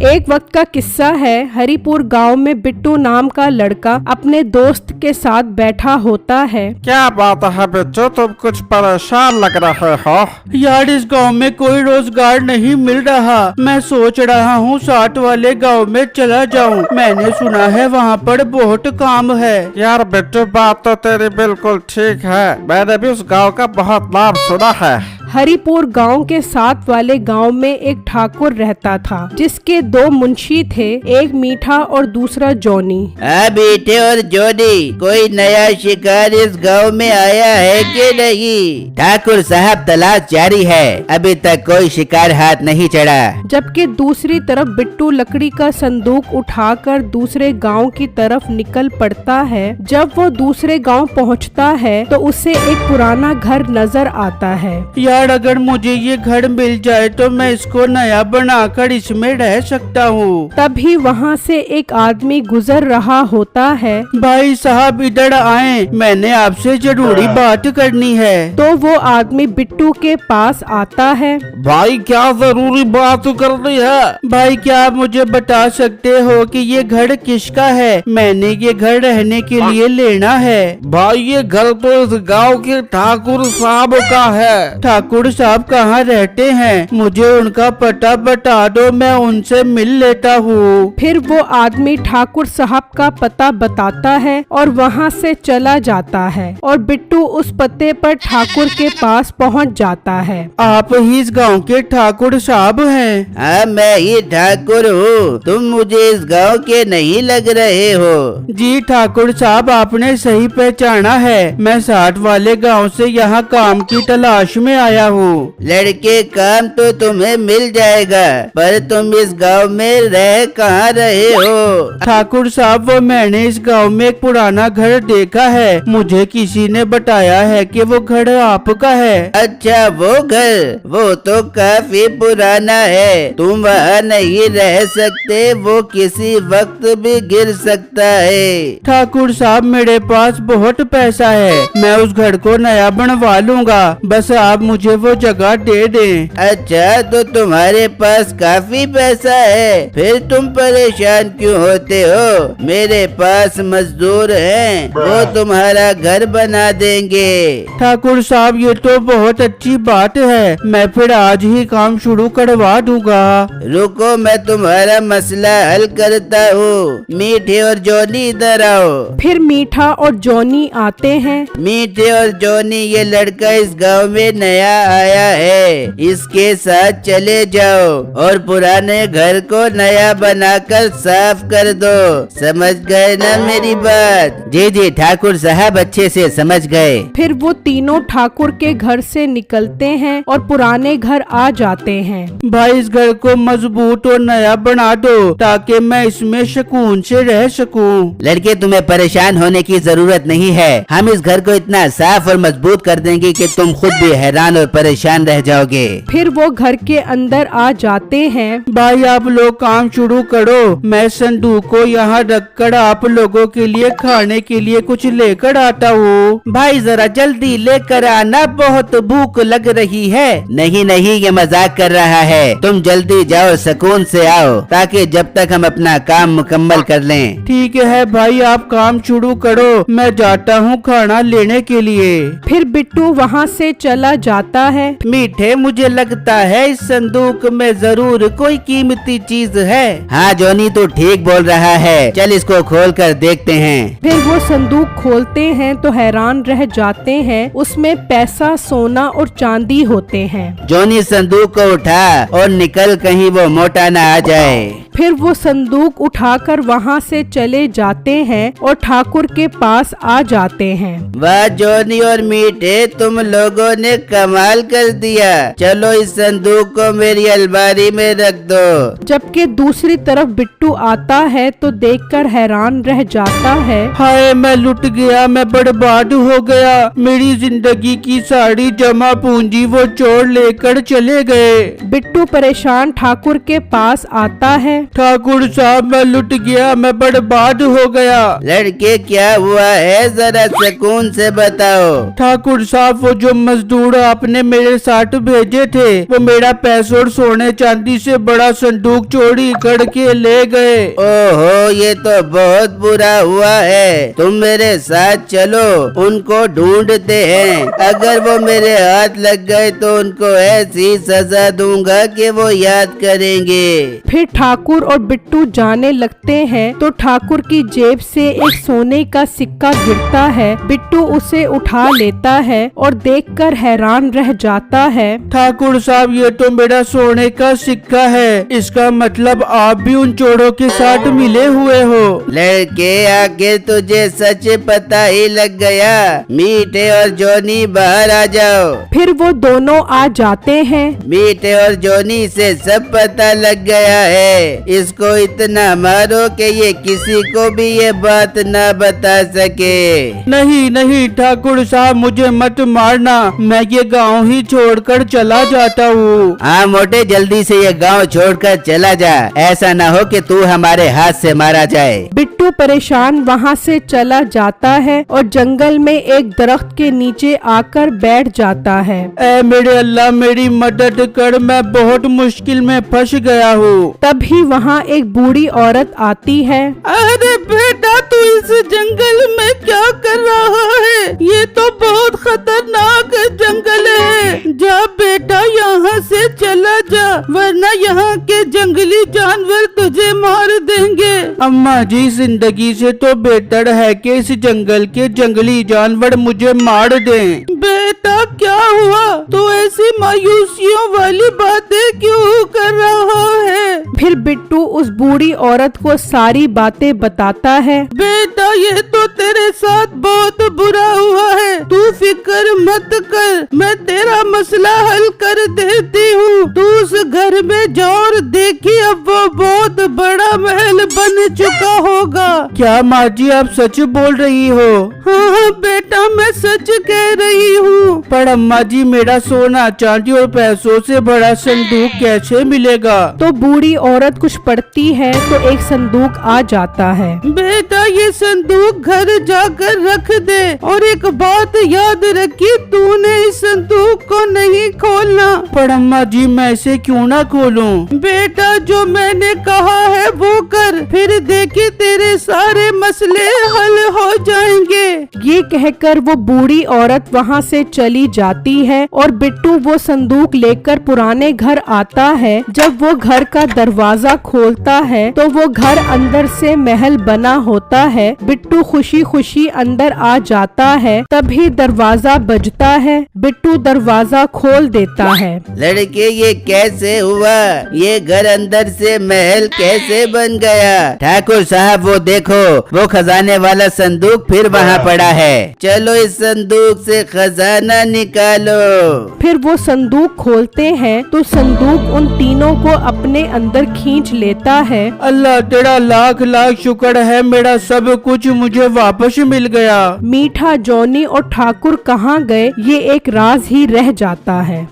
एक वक्त का किस्सा है। हरिपुर गांव में बिट्टू नाम का लड़का अपने दोस्त के साथ बैठा होता है। क्या बात है बच्चों, तुम कुछ परेशान लग रहे हो। यार इस गांव में कोई रोजगार नहीं मिल रहा। मैं सोच रहा हूँ 60 वाले गांव में चला जाऊँ। मैंने सुना है वहाँ पर बहुत काम है। यार बिट्टू, बात तो तेरी बिल्कुल ठीक है। मैंने भी उस गांव का बहुत नाम सुना है। हरिपुर गांव के साथ वाले गांव में एक ठाकुर रहता था, जिसके दो मुंशी थे, एक मीठा और दूसरा जॉनी। मीठे और जॉनी, कोई नया शिकार इस गांव में आया है कि नहीं? ठाकुर साहब, तलाश जारी है, अभी तक कोई शिकार हाथ नहीं चढ़ा। जबकि दूसरी तरफ बिट्टू लकड़ी का संदूक उठाकर दूसरे गांव की तरफ निकल पड़ता है। जब वो दूसरे गांव पहुंचता है तो उसे एक पुराना घर नजर आता है। यार अगर मुझे ये घर मिल जाए तो मैं इसको नया बनाकर इसमें रह सकता हूँ। तभी वहाँ से एक आदमी गुजर रहा होता है। भाई साहब इधर आए, मैंने आपसे जरूरी बात करनी है। तो वो आदमी बिट्टू के पास आता है। भाई क्या जरूरी बात करनी है? भाई क्या आप मुझे बता सकते हो कि ये घर किसका है? मैंने ये घर रहने के लिए लेना है। भाई ये घर तो इस गांव के ठाकुर साहब का है। ठाकुर साहब कहाँ रहते हैं? मुझे उनका पता बता दो, मैं उनसे मिल लेता हूँ। फिर वो आदमी ठाकुर साहब का पता बताता है और वहाँ से चला जाता है और बिट्टू उस पते पर ठाकुर के पास पहुँच जाता है। आप ही इस गांव के ठाकुर साहब हैं? हाँ, मैं ही ठाकुर हूँ। तुम मुझे इस गांव के नहीं लग रहे हो। जी ठाकुर साहब, आपने सही पहचाना है। मैं 60 वाले गांव से यहाँ काम की तलाश में आया हूँ। लड़के, काम तो तुम्हें मिल जाएगा, पर तुम इस गांव में रह कहाँ रहे हो? ठाकुर साहब, वो मैंने इस गांव में एक पुराना घर देखा है। मुझे किसी ने बताया है कि वो घर आपका है। अच्छा, वो घर? वो तो काफी पुराना है, तुम वहाँ नहीं रह सकते, वो किसी वक्त भी गिर सकता है। ठाकुर साहब, मेरे पास बहुत पैसा है, मैं उस घर को नया बनवा लूँगा, बस आप मुझे वो जगह दे दें। अच्छा, तो तुम्हारे पास काफी पैसा है, फिर तुम परेशान क्यों होते हो? मेरे पास मजदूर हैं, वो तुम्हारा घर बना देंगे। ठाकुर साहब, ये तो बहुत अच्छी बात है, मैं फिर आज ही काम शुरू करवा दूंगा। रुको, मैं तुम्हारा मसला हल करता हूँ। मीठे और जॉनी इधर आओ। फिर मीठा और जॉनी आते हैं। मीठे और जॉनी, ये लड़का इस गांव में नया आया है, इसके साथ चले जाओ और पुराने घर को नया बनाकर साफ कर दो। समझ गए ना मेरी बात? जी जी ठाकुर साहब, अच्छे से समझ गए। फिर वो तीनों ठाकुर के घर से निकलते हैं और पुराने घर आ जाते हैं। भाई इस घर को मजबूत और नया बना दो ताकि मैं इसमें सुकून से रह सकूं। लड़के, तुम्हें परेशान होने की जरूरत नहीं है, हम इस घर को इतना साफ और मजबूत कर देंगे कि तुम खुद भी हैरान और परेशान रह जाओगे। फिर वो घर के अंदर आ जाते हैं। भाई आप लोग काम शुरू करो, मैं संदूक को यहाँ रखकर आप लोगों के लिए खाने के लिए कुछ लेकर आता हूँ। भाई जरा जल्दी लेकर आना, बहुत भूख लग रही है। नहीं नहीं, ये मजाक कर रहा है, तुम जल्दी जाओ, सुकून से आओ, ताकि जब तक हम अपना काम मुकम्मल कर लें। ठीक है भाई, आप काम शुरू करो, मैं जाता हूँ खाना लेने के लिए। फिर बिट्टू वहाँ से चला जाता है। मीठे, मुझे लगता है इस संदूक में जरूर कोई कीमती चीज है। हाँ जॉनी, तो ठीक बोल रहा है, चल इसको खोल कर देखते हैं। फिर वो संदूक खोलते हैं तो हैरान रह जाते हैं, उसमें पैसा, सोना और चांदी होते हैं। जॉनी, संदूक को उठा और निकल, कहीं वो मोटा ना आ जाए। फिर वो संदूक उठाकर वहाँ से चले जाते हैं और ठाकुर के पास आ जाते हैं। वाह जॉनी और मीठे, तुम लोगों ने कमाल कर दिया। चलो इस संदूक को मेरी अलमारी में रख दो। जबकि दूसरी तरफ बिट्टू आता है तो देखकर हैरान रह जाता है। हाय, मैं लुट गया, मैं बर्बाद हो गया, मेरी जिंदगी की सारी जमा पूंजी वो चोर लेकर चले गए। बिट्टू परेशान ठाकुर के पास आता है। ठाकुर साहब मैं लुट गया, मैं बर्बाद हो गया। लड़के क्या हुआ है, जरा सुकून से बताओ। ठाकुर साहब वो जो मजदूर आपने मेरे साथ भेजे थे वो मेरा पैसों और सोने चांदी से बड़ा संदूक चोरी करके ले गए। ओहो, ये तो बहुत बुरा हुआ है। तुम मेरे साथ चलो, उनको ढूंढते हैं। अगर वो मेरे हाथ लग गए तो उनको ऐसी सजा दूंगा कि वो याद करेंगे। फिर ठाकुर और बिट्टू जाने लगते हैं तो ठाकुर की जेब से एक सोने का सिक्का गिरता है। बिट्टू उसे उठा लेता है और देखकर हैरान रह जाता है। ठाकुर साहब ये तो मेरा सोने का सिक्का है, इसका मतलब आप भी उन चोरों के साथ मिले हुए हो। लड़के आगे तुझे सच पता ही लग गया। मीठे और जोनी बाहर आ जाओ। फिर वो दोनों आ जाते हैं। मीठे और जोनी से सब पता लग गया है। इसको इतना मारो कि ये किसी को भी ये बात ना बता सके। नहीं नहीं ठाकुर साहब मुझे मत मारना, मैं ये गांव ही छोड़कर चला जाता हूँ। हाँ मोटे, जल्दी से ये गांव छोड़कर चला जा। ऐसा ना हो कि तू हमारे हाथ से मारा जाए। बिट्टू परेशान वहाँ से चला जाता है और जंगल में एक दरख्त के नीचे आकर बैठ जाता है। ऐ मेरे अल्लाह मेरी मदद कर, मैं बहुत मुश्किल में फंस गया हूँ। तभी वहाँ एक बूढ़ी औरत आती है। अरे बेटा तू इस जंगल में क्या कर रहा है? ये तो बहुत खतरनाक जंगल है। जा बेटा यहाँ से चला जा, वरना यहाँ के जंगली जानवर तुझे मार देंगे। अम्मा जी जिंदगी से तो बेहतर है कि इस जंगल के जंगली जानवर मुझे मार दें। बेटा क्या हुआ? तू ऐसी मायूसियों वाली बातें क्यों कर रहा है? फिर बिट्टू उस बूढ़ी औरत को सारी बातें बताता है। बेटा ये तो तेरे साथ बहुत बुरा हुआ है, तू फिक्र मत कर, मैं तेरा मसला हल कर देती हूँ। तू उस घर में जाओ और देखी अब वो बहुत बड़ा महल बन चुका होगा। क्या माँ जी आप सच बोल रही हो? हाँ बेटा मैं सच कह रही हूँ। पर अम्मा जी मेरा सोना चांदी और पैसों से बड़ा संदूक कैसे मिलेगा? तो बूढ़ी औरत कुछ पढ़ती है तो एक संदूक आ जाता है। बेटा ये संदूक घर जाकर रख दे, और एक बात याद रखी, तूने इस संदूक को नहीं खोलना। पर अम्मा जी मैं इसे क्यों ना खोलूं? बेटा जो मैंने कहा है वो कर, फिर देखी तेरे सारे मसले हल हो जाएंगे। ये कहकर वो बूढ़ी औरत वहाँ से चली जाती है और बिट्टू वो संदूक लेकर पुराने घर आता है। जब वो घर का दरवाजा खोलता है तो वो घर अंदर से महल बना होता है। बिट्टू खुशी खुशी अंदर आ जाता है। तभी दरवाजा बजता है। बिट्टू दरवाजा खोल देता है। लड़के ये कैसे हुआ? ये घर अंदर से महल कैसे बन गया? ठाकुर साहब वो देखो, वो खजाने वाला संदूक फिर वहाँ पड़ा है। चलो इस संदूक से खजाना निकालो। फिर वो संदूक खोलते हैं तो संदूक उन तीनों को अपने अंदर खींच लेता है। अल्लाह तेरा लाख लाख शुक्र है, मेरा सब कुछ मुझे वापस मिल गया। मीठा, जॉनी और ठाकुर कहाँ गए ये एक राज ही रह जाता है।